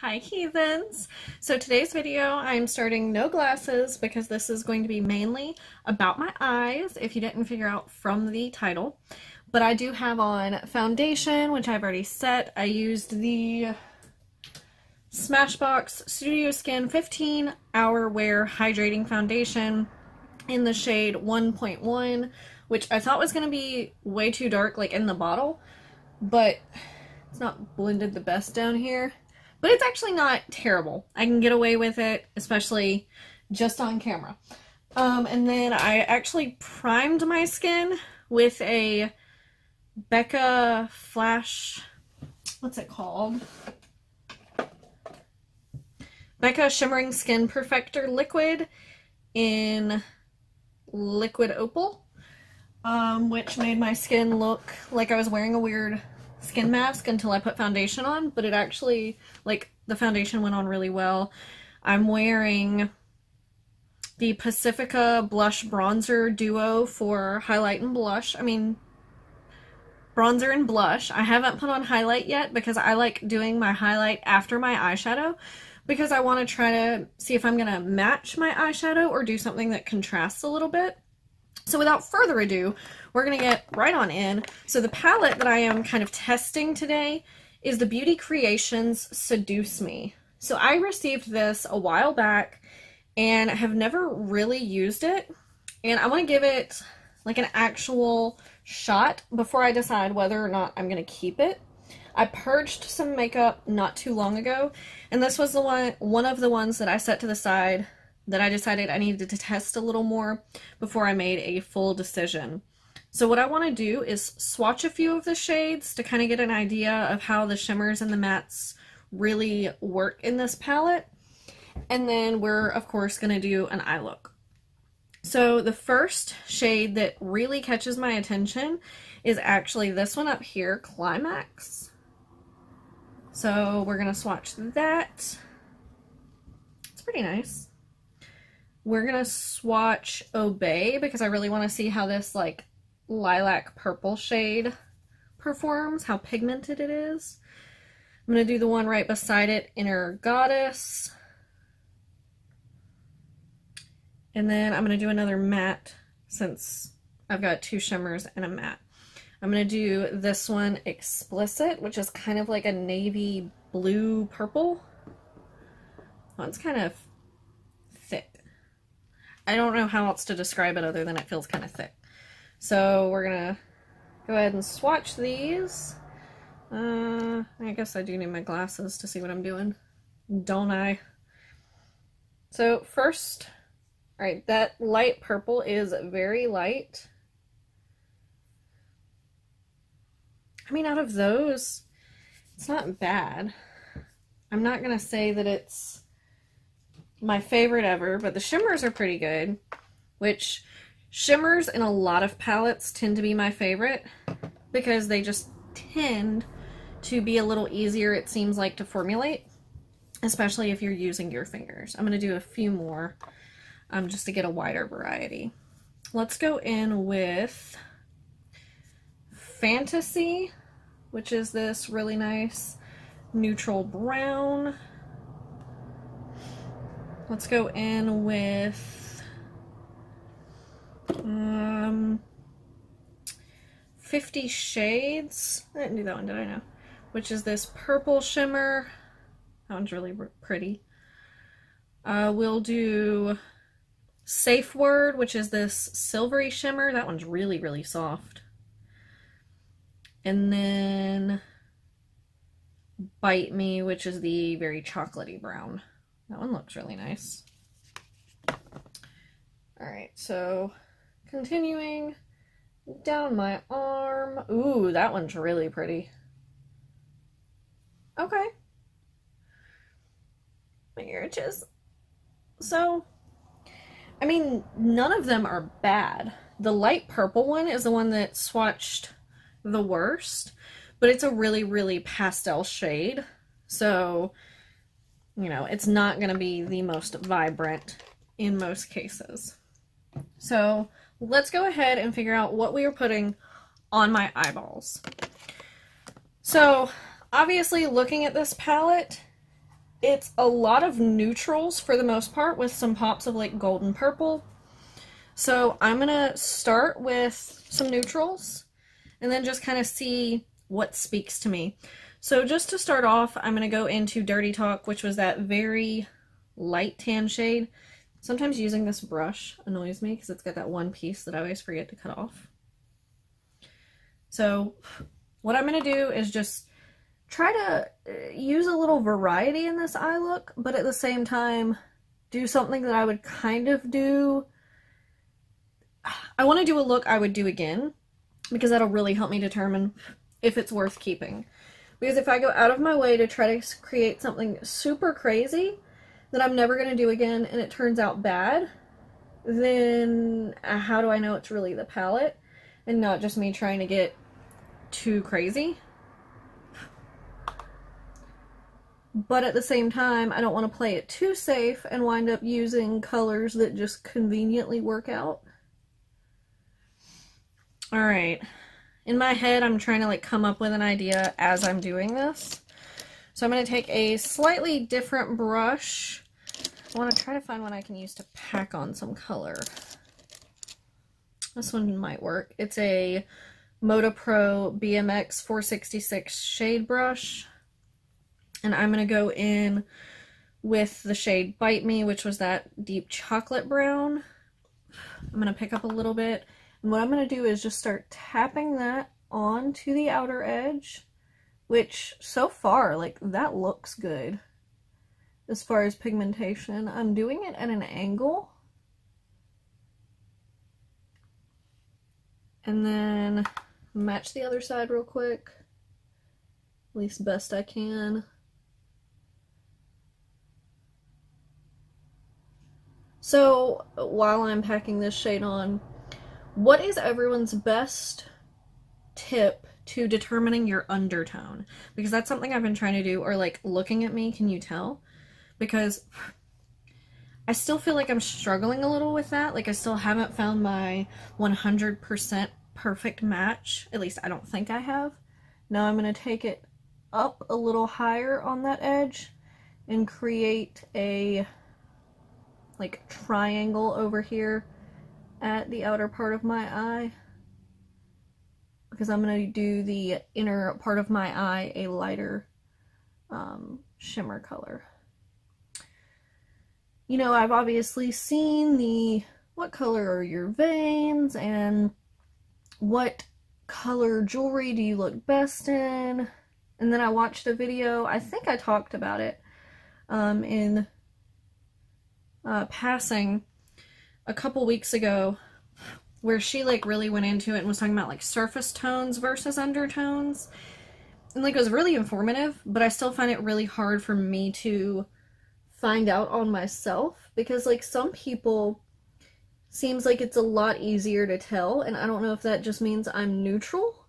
Hi heathens! So today's video I'm starting no glasses because this is going to be mainly about my eyes, if you didn't figure out from the title. But I do have on foundation, which I've already set. I used the Smashbox Studio Skin 15 Hour Wear Hydrating Foundation in the shade 1.1, which I thought was going to be way too dark like in the bottle, but it's not blended the best down here. But it's actually not terrible. I can get away with it, especially just on camera. And then I actually primed my skin with a Becca Flash, what's it called? Becca Shimmering Skin Perfector Liquid in Liquid Opal, which made my skin look like I was wearing a weird skin mask until I put foundation on, but it actually, like, the foundation went on really well. I'm wearing the Pacifica Blush Bronzer Duo for highlight and blush. I mean, bronzer and blush. I haven't put on highlight yet because I like doing my highlight after my eyeshadow because I want to try to see if I'm going to match my eyeshadow or do something that contrasts a little bit. So without further ado, we're going to get right on in. So the palette that I am kind of testing today is the Beauty Creations Seduce Me. So I received this a while back and have never really used it. And I want to give it like an actual shot before I decide whether or not I'm going to keep it. I purged some makeup not too long ago, and this was the one of the ones that I set to the side that I decided I needed to test a little more before I made a full decision. So what I want to do is swatch a few of the shades to kind of get an idea of how the shimmers and the mattes really work in this palette. And then we're, of course, going to do an eye look. So the first shade that really catches my attention is actually this one up here, Climax. So we're going to swatch that. It's pretty nice. We're going to swatch Obey because I really want to see how this like lilac purple shade performs, how pigmented it is. I'm going to do the one right beside it, Inner Goddess. And then I'm going to do another matte since I've got two shimmers and a matte. I'm going to do this one, Explicit, which is kind of like a navy blue purple. Well, it's kind of thick. I don't know how else to describe it other than it feels kind of thick. So we're gonna go ahead and swatch these. I guess I do need my glasses to see what I'm doing, don't I? So first, alright, that light purple is very light. I mean, out of those, it's not bad. I'm not gonna say that it's my favorite ever, but the shimmers are pretty good, which shimmers in a lot of palettes tend to be my favorite because they just tend to be a little easier, it seems like, to formulate, especially if you're using your fingers. I'm going to do a few more just to get a wider variety. Let's go in with Fantasy, which is this really nice neutral brown. Let's go in with 50 Shades. I didn't do that one, did I? Know? Which is this purple shimmer. That one's really pretty. We'll do Safe Word, which is this silvery shimmer. That one's really, really soft. And then Bite Me, which is the very chocolatey brown. That one looks really nice. Alright, so continuing down my arm. Ooh, that one's really pretty. Okay. My ear itches. So, I mean, none of them are bad. The light purple one is the one that swatched the worst, but it's a really, really pastel shade. So, you know, it's not going to be the most vibrant in most cases. So let's go ahead and figure out what we are putting on my eyeballs. So obviously looking at this palette, it's a lot of neutrals for the most part with some pops of like golden purple. So I'm gonna start with some neutrals and then just kind of see what speaks to me. So just to start off, I'm gonna go into Dirty Talk, which was that very light tan shade. Sometimes using this brush annoys me because it's got that one piece that I always forget to cut off. So what I'm gonna do is just try to use a little variety in this eye look, but at the same time do something that I would kind of do. I want to do a look I would do again, because that'll really help me determine if it's worth keeping. Because if I go out of my way to try to create something super crazy that I'm never going to do again and it turns out bad, then how do I know it's really the palette and not just me trying to get too crazy? But at the same time, I don't want to play it too safe and wind up using colors that just conveniently work out. Alright, in my head I'm trying to like come up with an idea as I'm doing this. So I'm going to take a slightly different brush. I want to try to find one I can use to pack on some color. This one might work. It's a Moda Pro BMX 466 shade brush. And I'm going to go in with the shade Bite Me, which was that deep chocolate brown. I'm going to pick up a little bit. And what I'm going to do is just start tapping that onto the outer edge, which so far, like, that looks good as far as pigmentation. I'm doing it at an angle. And then match the other side real quick, at least best I can. So while I'm packing this shade on, what is everyone's best tip to determining your undertone? Because that's something I've been trying to do, or like looking at me, can you tell? Because I still feel like I'm struggling a little with that. Like I still haven't found my 100% perfect match. At least I don't think I have. Now I'm going to take it up a little higher on that edge and create a like triangle over here at the outer part of my eye, because I'm going to do the inner part of my eye a lighter shimmer color. You know, I've obviously seen the what color are your veins and what color jewelry do you look best in, and then I watched a video, I think I talked about it in passing a couple weeks ago, where she like really went into it and was talking about like surface tones versus undertones, and like it was really informative, but I still find it really hard for me to find out on myself, because like some people seems like it's a lot easier to tell, and I don't know if that just means I'm neutral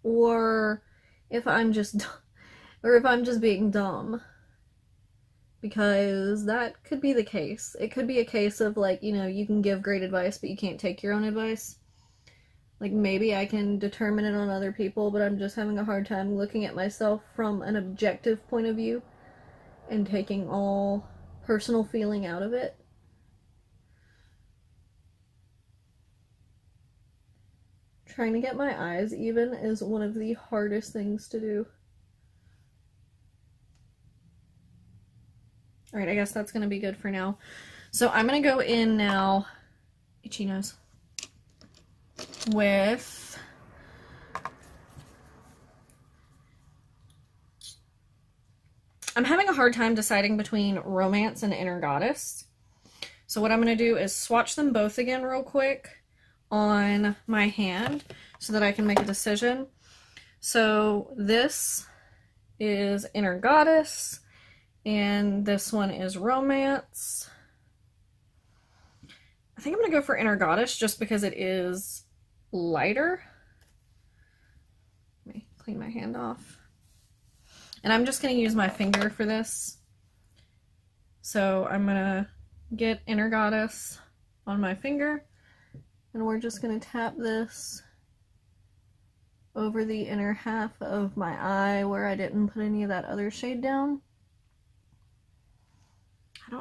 or if I'm just being dumb. Because that could be the case. It could be a case of like, you know, you can give great advice, but you can't take your own advice. Like maybe I can determine it on other people, but I'm just having a hard time looking at myself from an objective point of view and taking all personal feeling out of it. Trying to get my eyes even is one of the hardest things to do. Alright, I guess that's going to be good for now. So I'm going to go in now, itchy nose, with I'm having a hard time deciding between Romance and Inner Goddess. So what I'm going to do is swatch them both again real quick on my hand so that I can make a decision. So this is Inner Goddess, and this one is Romance. I think I'm going to go for Inner Goddess just because it is lighter. Let me clean my hand off. And I'm just going to use my finger for this. So I'm going to get Inner Goddess on my finger, and we're just going to tap this over the inner half of my eye where I didn't put any of that other shade down.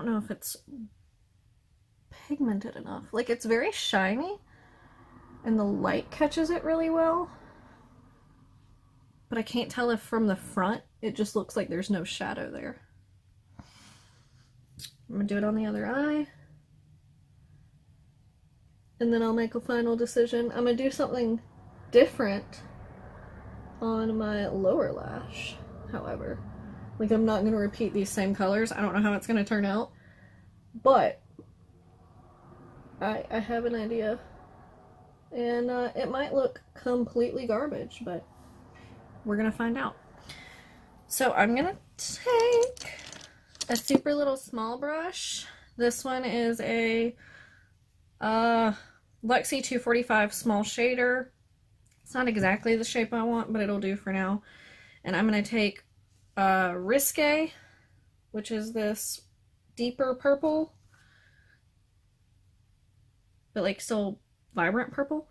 don't know if it's pigmented enough. Like, it's very shiny and the light catches it really well, but I can't tell if from the front it just looks like there's no shadow there. I'm gonna do it on the other eye, and then I'll make a final decision. I'm gonna do something different on my lower lash, however. Like, I'm not gonna repeat these same colors. I don't know how it's gonna turn out, but I have an idea. And it might look completely garbage, but we're gonna find out. So I'm gonna take a super little small brush. This one is a Luxie 245 small shader. It's not exactly the shape I want, but it'll do for now. And I'm gonna take Risque, which is this deeper purple, but like still vibrant purple.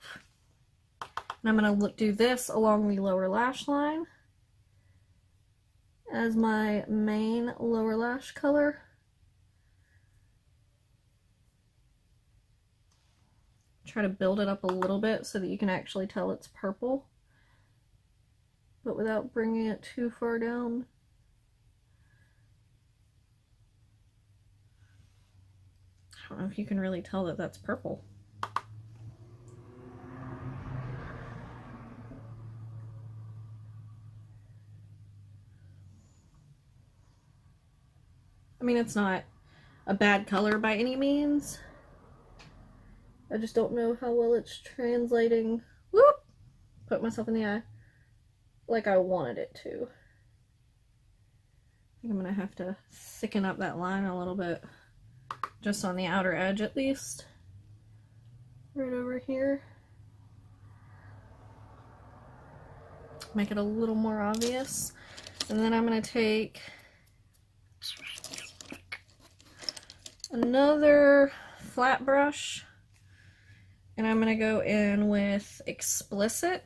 And I'm gonna do this along the lower lash line as my main lower lash color. Try to build it up a little bit so that you can actually tell it's purple, but without bringing it too far down. I don't know if you can really tell that that's purple. I mean, it's not a bad color by any means. I just don't know how well it's translating. Whoop! Put myself in the eye. Like I wanted it to. I think I'm gonna have to thicken up that line a little bit. Just on the outer edge at least. Right over here. Make it a little more obvious. And then I'm gonna take another flat brush, and I'm gonna go in with Explicit,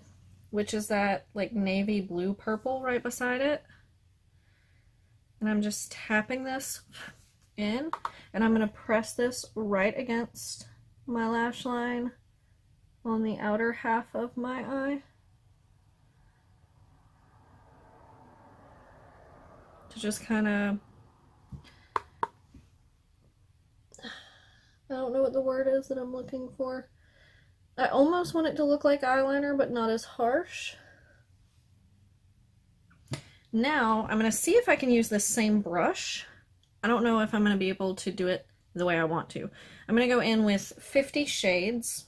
which is that like navy blue purple right beside it. And I'm just tapping this in, and I'm gonna press this right against my lash line on the outer half of my eye to just kind of, I don't know what the word is that I'm looking for. I almost want it to look like eyeliner, but not as harsh. Now, I'm going to see if I can use this same brush. I don't know if I'm going to be able to do it the way I want to. I'm going to go in with 50 Shades,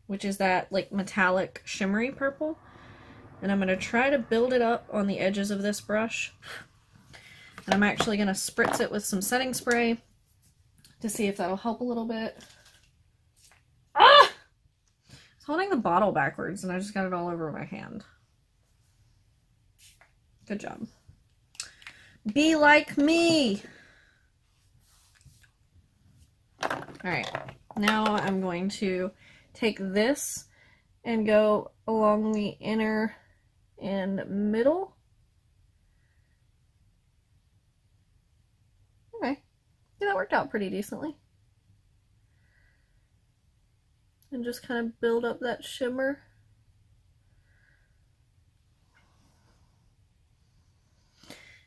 which is that like metallic shimmery purple. And I'm going to try to build it up on the edges of this brush. And I'm actually going to spritz it with some setting spray to see if that'll help a little bit. Ah! I was holding the bottle backwards and I just got it all over my hand. Good job. Be like me! Alright, now I'm going to take this and go along the inner and middle. Okay. Yeah, that worked out pretty decently. And just kind of build up that shimmer.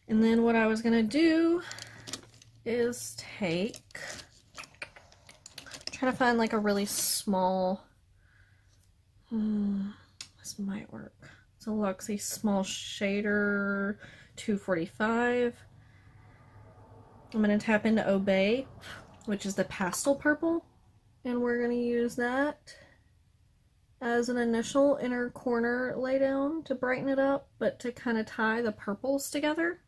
And then what I was going to do is try to find like a really small, this might work. It's a Luxie small shader 245. I'm going to tap into Obey, which is the pastel purple, and we're going to use that as an initial inner corner lay down to brighten it up, but to kind of tie the purples together.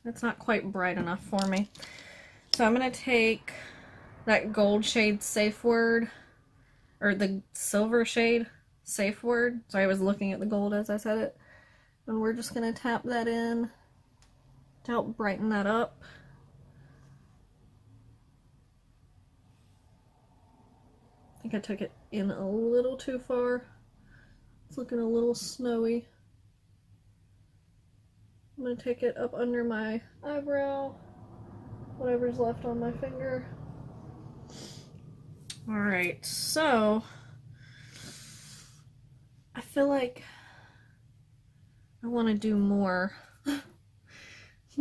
That's not quite bright enough for me. So I'm going to take that gold shade Safe Word, or the silver shade Safe Word. Sorry, I was looking at the gold as I said it. And we're just going to tap that in to help brighten that up. I think I took it in a little too far. It's looking a little snowy. I'm going to take it up under my eyebrow, whatever's left on my finger. Alright, so I feel like I want to do more.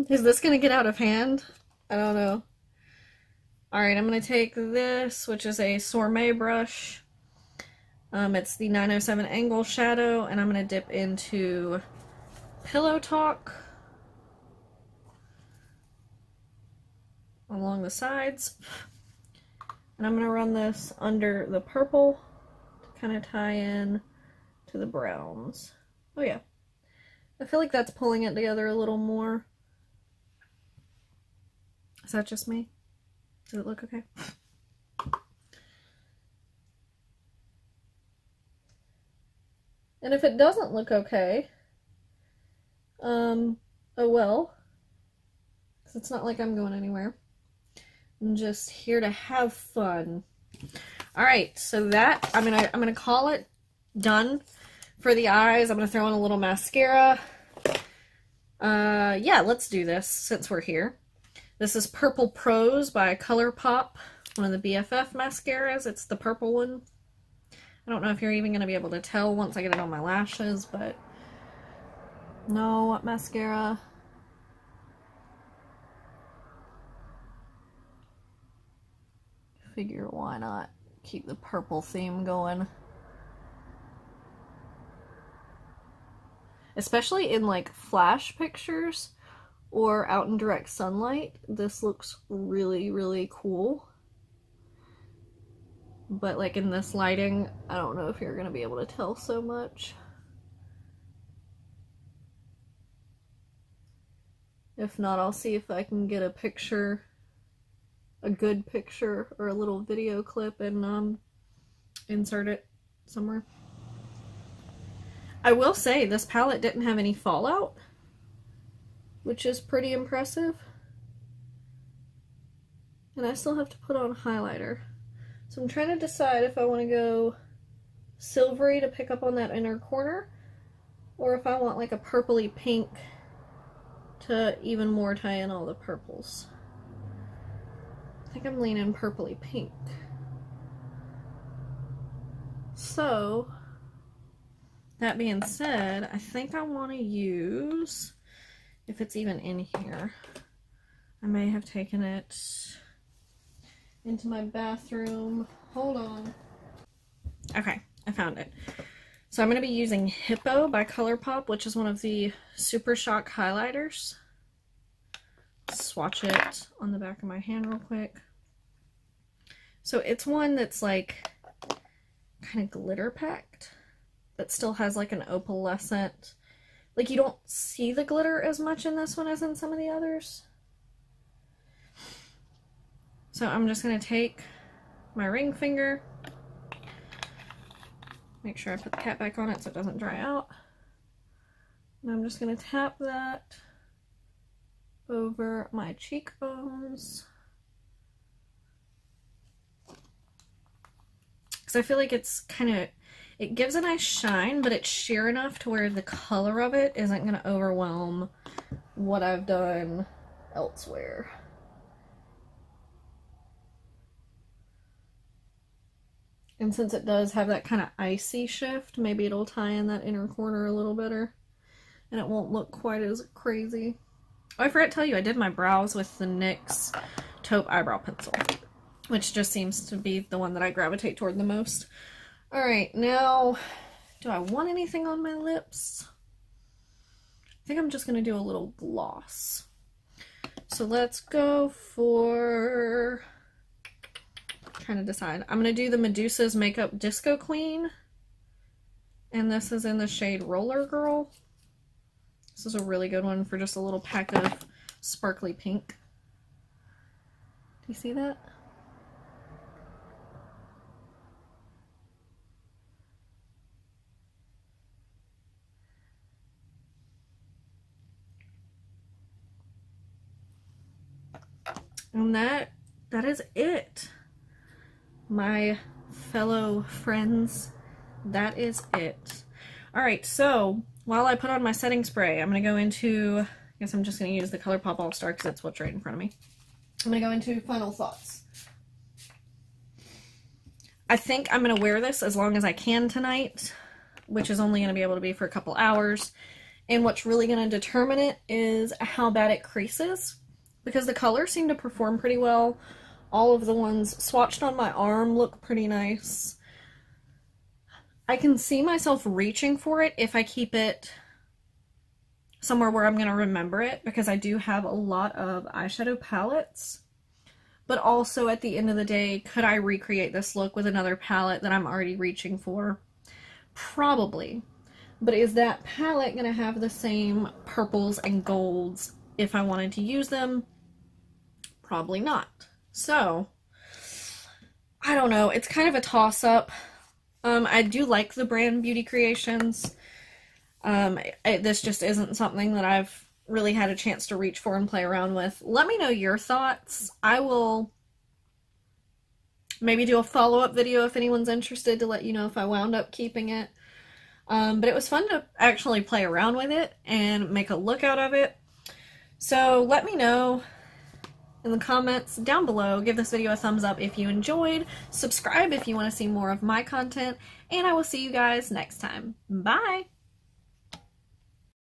Is this going to get out of hand? I don't know. Alright, I'm going to take this, which is a Sourmet brush. It's the 907 Angle Shadow, and I'm going to dip into Pillow Talk along the sides. And I'm going to run this under the purple to kind of tie in to the browns. Oh yeah. I feel like that's pulling it together a little more. Is that just me? Does it look okay? And if it doesn't look okay, oh well. Because it's not like I'm going anywhere. I'm just here to have fun. Alright, so that, I'm gonna call it done for the eyes. I'm gonna throw in a little mascara. Yeah, let's do this since we're here. This is Purple Prose by ColourPop, one of the BFF mascaras. It's the purple one. I don't know if you're even gonna be able to tell once I get it on my lashes, but no, what mascara? Figure why not keep the purple theme going. Especially in like flash pictures or out in direct sunlight, this looks really, really cool. But like in this lighting, I don't know if you're gonna be able to tell so much. If not, I'll see if I can get a picture, a good picture or a little video clip, and insert it somewhere. I will say this palette didn't have any fallout, which is pretty impressive. And I still have to put on highlighter. So I'm trying to decide if I want to go silvery to pick up on that inner corner, or if I want like a purpley pink to even more tie in all the purples. I think I'm leaning purpley pink. So, that being said, I think I want to use, if it's even in here, I may have taken it into my bathroom. Hold on. Okay, I found it. So I'm going to be using Hippo by ColourPop, which is one of the Super Shock highlighters. Swatch it on the back of my hand real quick. So it's one that's like kind of glitter packed, but still has like an opalescent, like you don't see the glitter as much in this one as in some of the others. So I'm just going to take my ring finger, make sure I put the cap back on it so it doesn't dry out, and I'm just going to tap that over my cheekbones. Because I feel like it's kind of, it gives a nice shine, but it's sheer enough to where the color of it isn't going to overwhelm what I've done elsewhere. And since it does have that kind of icy shift, maybe it'll tie in that inner corner a little better, and it won't look quite as crazy. Oh, I forgot to tell you, I did my brows with the NYX Taupe Eyebrow Pencil, which just seems to be the one that I gravitate toward the most. Alright, now, do I want anything on my lips? I think I'm just going to do a little gloss. So let's go for, I'm trying to decide. I'm going to do the Medusa's Makeup Disco Queen, and this is in the shade Roller Girl. This is a really good one for just a little pack of sparkly pink. Do you see that? And that is it. My fellow friends, that is it. Alright, so while I put on my setting spray, I'm going to go into, I guess I'm just going to use the ColourPop All-Star because that's what's right in front of me. I'm going to go into Final Thoughts. I think I'm going to wear this as long as I can tonight, which is only going to be able to be for a couple hours. And what's really going to determine it is how bad it creases, because the colors seem to perform pretty well. All of the ones swatched on my arm look pretty nice. I can see myself reaching for it if I keep it somewhere where I'm going to remember it, because I do have a lot of eyeshadow palettes. But also at the end of the day, could I recreate this look with another palette that I'm already reaching for? Probably. But is that palette going to have the same purples and golds if I wanted to use them? Probably not. So, I don't know. It's kind of a toss-up. I do like the brand Beauty Creations. This just isn't something that I've really had a chance to reach for and play around with. Let me know your thoughts. I will maybe do a follow-up video if anyone's interested to let you know if I wound up keeping it. But it was fun to actually play around with it and make a look out of it. So let me know in the comments down below. Give this video a thumbs up if you enjoyed. Subscribe if you want to see more of my content. And I will see you guys next time. Bye!